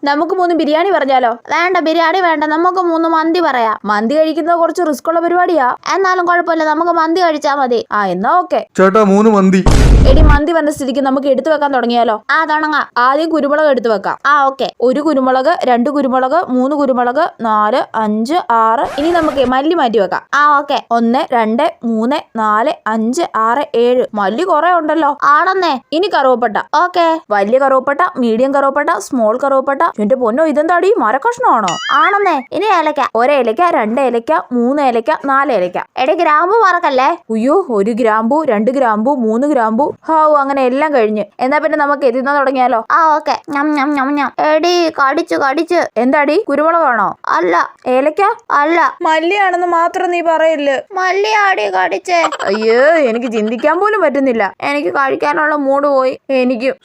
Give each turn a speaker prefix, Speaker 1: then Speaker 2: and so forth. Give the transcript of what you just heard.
Speaker 1: നമുക്ക് 3 ബിരിയാണി പറഞ്ഞാലോ? വേണ്ട, ബിരിയാണി വേണ്ട, നമുക്ക് 3 മന്തി പറയാം. മന്തി കഴിക്കുന്നത് കുറച്ച് റിസ്ക് ഉള്ള പരിപാടിയാ. എന്നാലും കുഴപ്പമില്ല, നമുക്ക് മന്തി കഴിച്ചാൽ മതി. എന്നാ ഓക്കെ
Speaker 2: ചേട്ടാ 3 മന്തി.
Speaker 1: എടി, മന്തി വന്ന സ്ഥിതിക്ക് നമുക്ക് എടുത്തു വെക്കാൻ തുടങ്ങിയാലോ? തുടങ്ങാം. ആദ്യം കുരുമുളക് എടുത്തു വെക്കാം. ഓക്കെ. 1 കുരുമുളക്, 2 കുരുമുളക്, 3 കുരുമുളക്, 4, 5, 6. ഇനി നമുക്ക് മല്ലി മാറ്റി വെക്കാം. ഓക്കെ. 1, 2, 3, 4, 5, 6, 7. മല്ലി കുറെ ഉണ്ടല്ലോ. ആണെന്നേ. ഇനി കറുവപ്പട്ട. ഓക്കെ. വലിയ കറുവപ്പട്ട, മീഡിയം കറുവപ്പട്ട, സ്മോൾ കറുവപ്പട്ട. എന്റെ പൊന്നോ, ഇതെന്താടി മരക്കഷ്ണമാണോ? ആണെന്നേ. ഇനി ഏലക്ക. 1 ഏലക്ക, 2 ഏലക്ക, 3 ഏലക്ക, 4 ഏലക്ക. എടി, ഗ്രാമ്പു മറക്കല്ലേ. അയ്യോ, 1 ഗ്രാമ്പു, 2 ഗ്രാമ്പു, 3 ഗ്രാമ്പു. അങ്ങനെ എല്ലാം കഴിഞ്ഞ്. എന്നാ പിന്നെ നമുക്ക് എതിർന്നാ തുടങ്ങിയാലോ? ഓക്കെ. എടി, കടിച്ച്. എന്താടി, കുരുമുളകാണോ? അല്ല. ഏലക്ക? അല്ല. മല്ലിയാണെന്ന് മാത്രം നീ പറയില്ല. മല്ലിയാടി കടിച്ചേ. അയ്യോ, എനിക്ക് ചിന്തിക്കാൻ പോലും പറ്റുന്നില്ല. എനിക്ക് കഴിക്കാനുള്ള മൂഡ് പോയി. എനിക്കും.